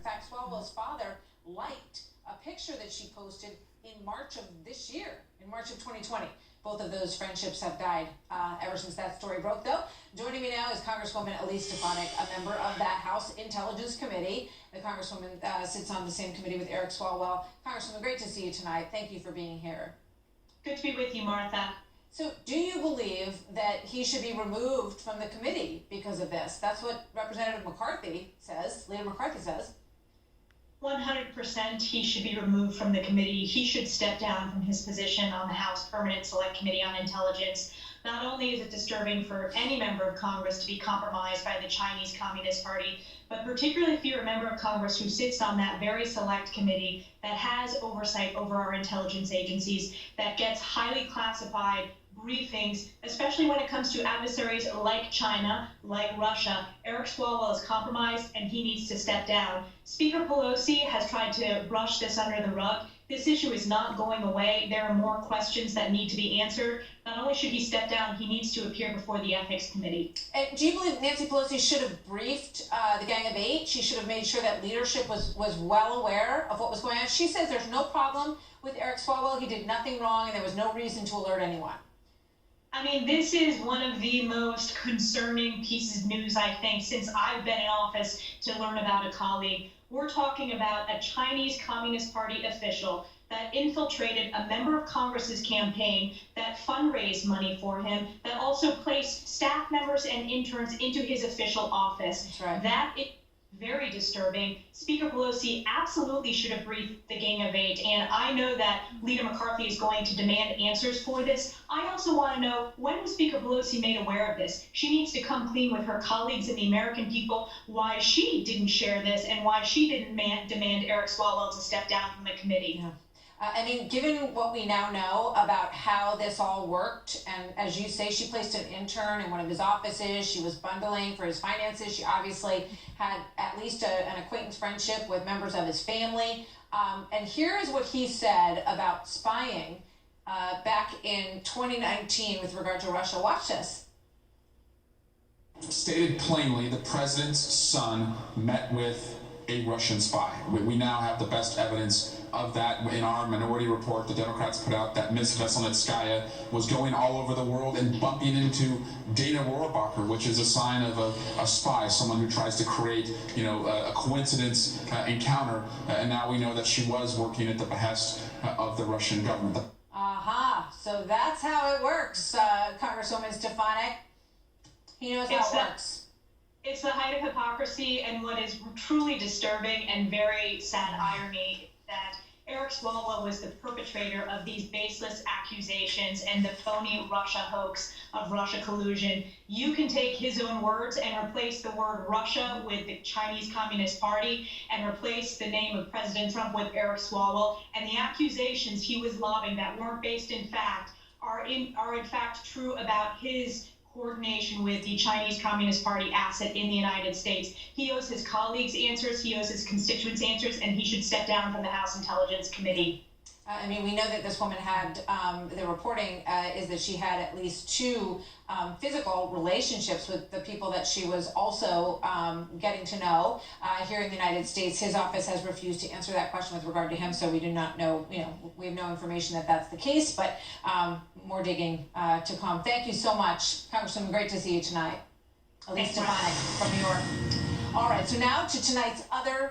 fact, Swalwell's father liked a picture that she posted in March of this year, in March of 2020. Both of those friendships have died ever since that story broke, though. Joining me now is Congresswoman Elise Stefanik, a member of that House Intelligence Committee. The Congresswoman sits on the same committee with Eric Swalwell. Congresswoman, great to see you tonight. Thank you for being here. Good to be with you, Martha. So do you believe that he should be removed from the committee because of this? That's what Representative McCarthy says, Leader McCarthy says. 100% he should be removed from the committee. He should step down from his position on the House Permanent Select Committee on Intelligence. Not only is it disturbing for any member of Congress to be compromised by the Chinese Communist Party, but particularly if you're a member of Congress who sits on that very select committee that has oversight over our intelligence agencies, that gets highly classified briefings, especially when it comes to adversaries like China, like Russia. Eric Swalwell is compromised and he needs to step down. Speaker Pelosi has tried to brush this under the rug. This issue is not going away. There are more questions that need to be answered. Not only should he step down, he needs to appear before the Ethics Committee. And do you believe Nancy Pelosi should have briefed the Gang of Eight? She should have made sure that leadership was well aware of what was going on. She says there's no problem with Eric Swalwell. He did nothing wrong and there was no reason to alert anyone. I mean, this is one of the most concerning pieces of news, I think, since I've been in office to learn about a colleague. We're talking about a Chinese Communist Party official that infiltrated a member of Congress's campaign, that fundraised money for him, that also placed staff members and interns into his official office. That's right. That is very disturbing. Speaker Pelosi absolutely should have briefed the Gang of Eight, and I know that Leader McCarthy is going to demand answers for this. I also want to know, when was Speaker Pelosi made aware of this? She needs to come clean with her colleagues and the American people why she didn't share this and why she didn't demand Eric Swalwell to step down from the committee. Yeah. I mean, given what we now know about how this all worked, and as you say, she placed an intern in one of his offices, she was bundling for his finances, she obviously had at least an acquaintance friendship with members of his family. And here is what he said about spying back in 2019 with regard to Russia. Watch this. Stated plainly, the president's son met with a Russian spy. We now have the best evidence of that in our minority report the Democrats put out, that Ms. Veselnitskaya was going all over the world and bumping into Dana Rohrabacher, which is a sign of a spy, someone who tries to create, a coincidence encounter. And now we know that she was working at the behest of the Russian government. Aha, so that's how it works, Congresswoman Stefanik. He knows how it works. It's the height of hypocrisy, and what is truly disturbing and very sad irony that Eric Swalwell was the perpetrator of these baseless accusations and the phony Russia hoax of Russia collusion. You can take his own words and replace the word Russia with the Chinese Communist Party and replace the name of President Trump with Eric Swalwell, and the accusations he was lobbing that weren't based in fact are in fact true about his coordination with the Chinese Communist Party asset in the United States. He owes his colleagues answers, he owes his constituents answers, and he should step down from the House Intelligence Committee. I mean, we know that this woman had, the reporting is that she had at least two physical relationships with the people that she was also getting to know here in the United States. His office has refused to answer that question with regard to him, so we do not know, we have no information that that's the case, but more digging to come. Thank you so much, Congresswoman. Great to see you tonight. Elise Stefanik from New York. All right, so now to tonight's other